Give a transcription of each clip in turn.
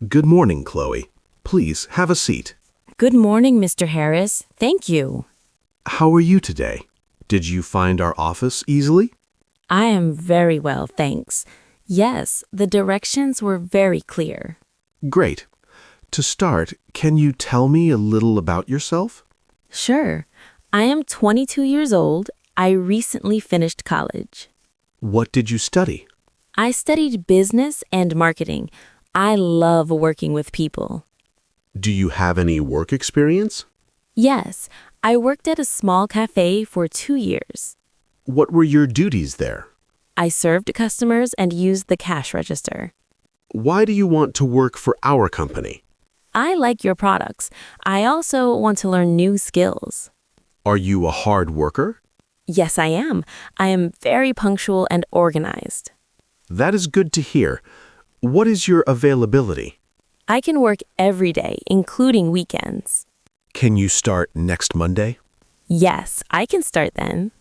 Good morning, Chloe. Please have a seat. Good morning, Mr. Harris. Thank you. How are you today? Did you find our office easily? I am very well, thanks. Yes, the directions were very clear. Great. To start, can you tell me a little about yourself? Sure. I am 22 years old. I recently finished college. What did you study? I studied business and marketing. I love working with people. Do you have any work experience? Yes, I worked at a small cafe for 2 years. What were your duties there? I served customers and used the cash register. Why do you want to work for our company? I like your products. I also want to learn new skills. Are you a hard worker? Yes, I am. I am very punctual and organized. That is good to hear. What is your availability? I can work every day, including weekends. Can you start next Monday? Yes, I can start then.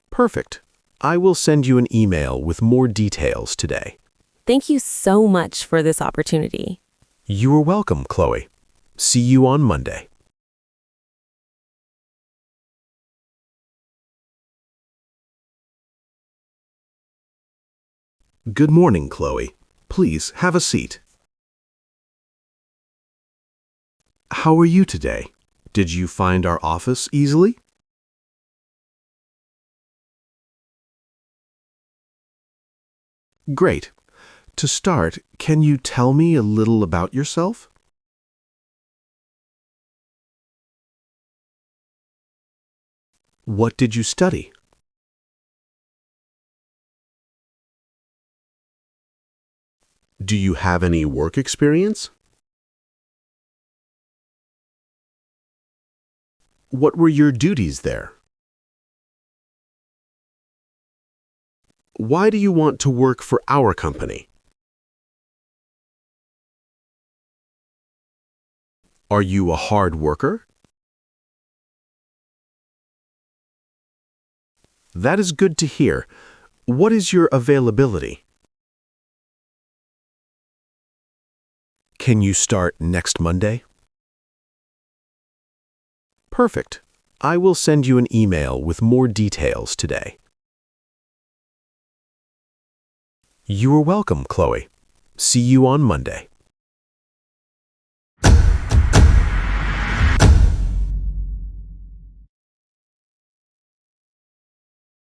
Perfect. I will send you an email with more details today. Thank you so much for this opportunity. You are welcome, Chloe. See you on Monday. Good morning, Chloe. Please have a seat. How are you today? Did you find our office easily? Great. To start, can you tell me a little about yourself? What did you study? Do you have any work experience? What were your duties there? Why do you want to work for our company? Are you a hard worker? That is good to hear. What is your availability? Can you start next Monday? Perfect. I will send you an email with more details today. You are welcome, Chloe. See you on Monday.